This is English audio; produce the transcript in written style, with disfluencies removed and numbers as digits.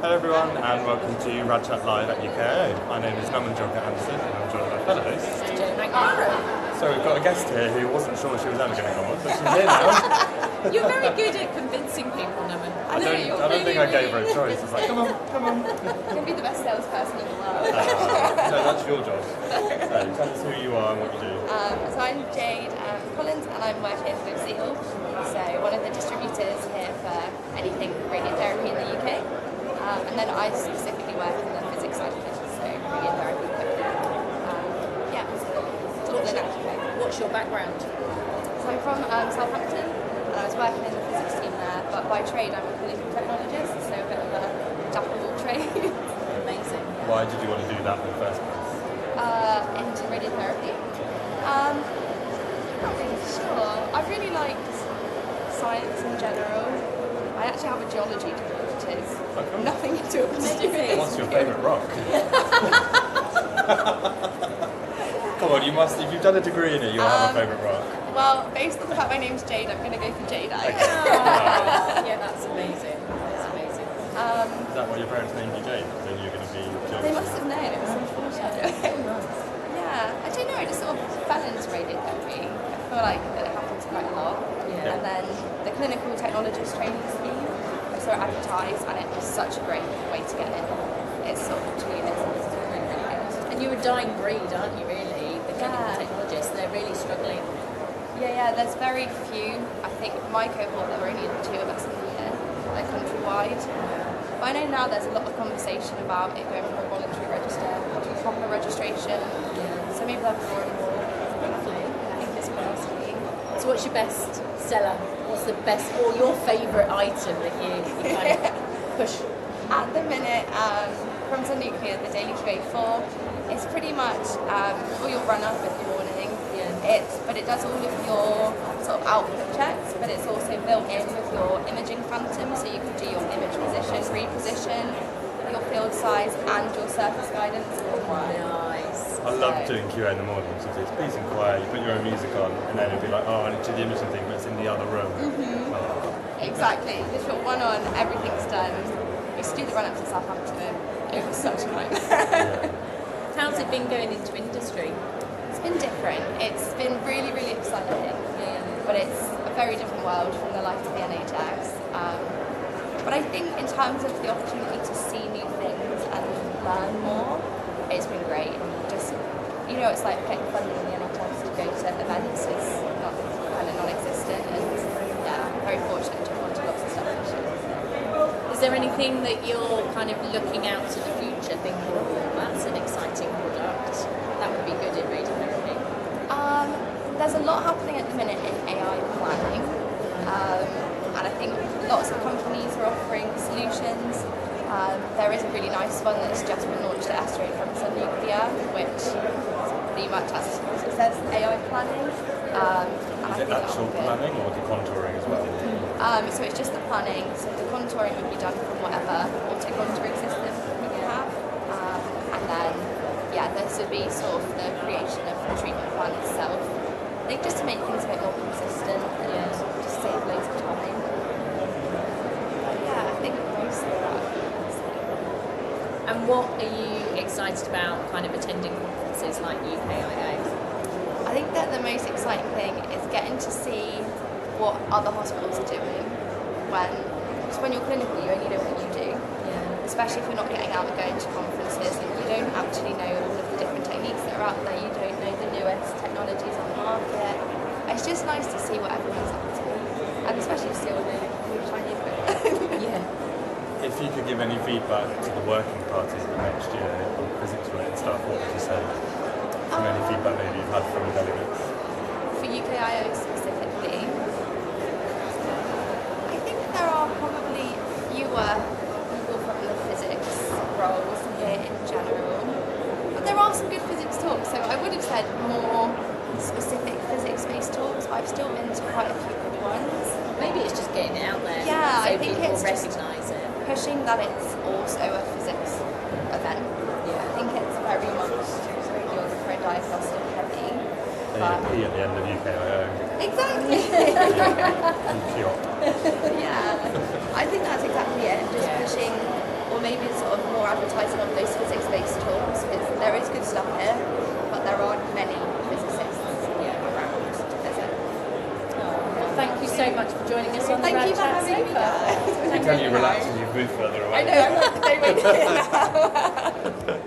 Hello everyone and welcome to Rad Chat Live at UKIO. My name is Naman Anderson and I'm joined by fellow host Jade. So we've got a guest here who wasn't sure she was ever going to come on, but she's here now. You're very good at convincing people, Naman. I don't think I gave her a choice. It's like, come on. You can be the best salesperson in the world. No, that's your job. So tell us who you are and what you do. So I'm Jade Collins and I'm working with Xiel, so one of the distributors here for anything radiotherapy in the UK. And then I specifically work in the physics side of it, so radiotherapy equipment. What's your background? So I'm from Southampton and I was working in the physics team there, but by trade I'm a clinical technologist, so a bit of a jack of all trades. Amazing. Why did you want to do that in the first place? Into radiotherapy. Not really sure. I really liked science in general. I actually have a geology degree, which is nothing to do with it. What's your favourite rock? Come on, you must. If you've done a degree in it, you'll have a favourite rock. Well, based on the fact my name's Jade, I'm going to go for Jade. Yeah, that's amazing. That's amazing. Is that why your parents named you Jade? Then you're going to be geology? They must have known. It was unfortunate. Yeah, I don't know. I just sort of fell into radiotherapy. I feel like that it happens quite a lot. Yeah. And then the clinical technologist training scheme, I saw it advertised, and it was such a great way to get in. It's sort of 2 years, and it's really, really good. And you're a dying breed, aren't you, really? The clinical technologists, they're really struggling. Yeah, there's very few. I think my cohort, there were only 2 of us in the year, like countrywide. But I know now there's a lot of conversation about it going from a voluntary register to a proper registration. So maybe there'll be more and more. Hopefully. I think it's possible. So what's your best seller? What's the best, or your favourite item that you kind of push? At the minute, from Sun Nuclear, the Daily 384, it's pretty much all your run up in the morning. But it does all of your sort of output checks, but it's also built in with your imaging phantom, so you can do your image position, reposition, your field size, and your surface guidance. Nice. I love doing QA in the morning because it's peace and quiet, you put your own music on, and then it'll be like, oh, I need to do the imaging thing, but it's in the other room. Exactly. Just put one on, everything's done. We used to do the run up to Southampton. It was such a nightmare. How's it been going into industry? It's been different. It's been really, really exciting. But it's a very different world from the life of the NHS. But I think in terms of the opportunity to see new things and learn more, it's been great. Just, it's like getting funding in the NHS to go to events is not kind of non-existent, and I'm very fortunate to have gone to lots of stuff this year. Is there anything that you're kind of looking out to the future, thinking, oh, that's an exciting product, that would be good in radiotherapy? There's a lot happening at the minute in AI planning, and I think lots of companies are offering solutions. There is a really nice one that's just been launched at Astro from Sun Nuclear, which pretty much, as it says, AI planning. Is it actual planning or the contouring as well? So it's just the planning, so the contouring would be done from whatever auto-contouring system you have. And then, this would be sort of the creation of the treatment plan itself. I think just to make things a bit more consistent and just save loads of time. I think mostly that. And what are you excited about kind of attending conferences like UKIO? I think that the most exciting thing is getting to see what other hospitals are doing. Because when you're clinical, you only know what you do. Especially if you're not getting out and going to conferences, and you don't actually know all of the different techniques that are out there. You don't know the newest technologies on the market. It's just nice to see what everyone's up to, and especially still new shiny equipment. If you could give any feedback to the working parties of the next year on physics-related stuff, what would you say? From any feedback maybe you've had from delegates? For UKIO specifically, I think there are probably fewer people from the physics roles here in general. But there are some good physics talks, so I would have said more specific physics-based talks. I've still been to quite a few good ones. Maybe it's just getting it out there so I think people it's recognise it. Pushing that it's also a physics event. I think it's very much radiographer and diagnostic heavy. At the end of UKIO. Exactly. And Xiel. I think that's exactly it. Just pushing, or maybe advertising on those physics-based talks, because there is good stuff here, but there aren't many physicists around. Is it? Well, thank you so much for joining us on the Thank Rad you for Chat having me, sofa. guys. I can tell you relax and you've moved further away. I know, I'm like, stay with me now.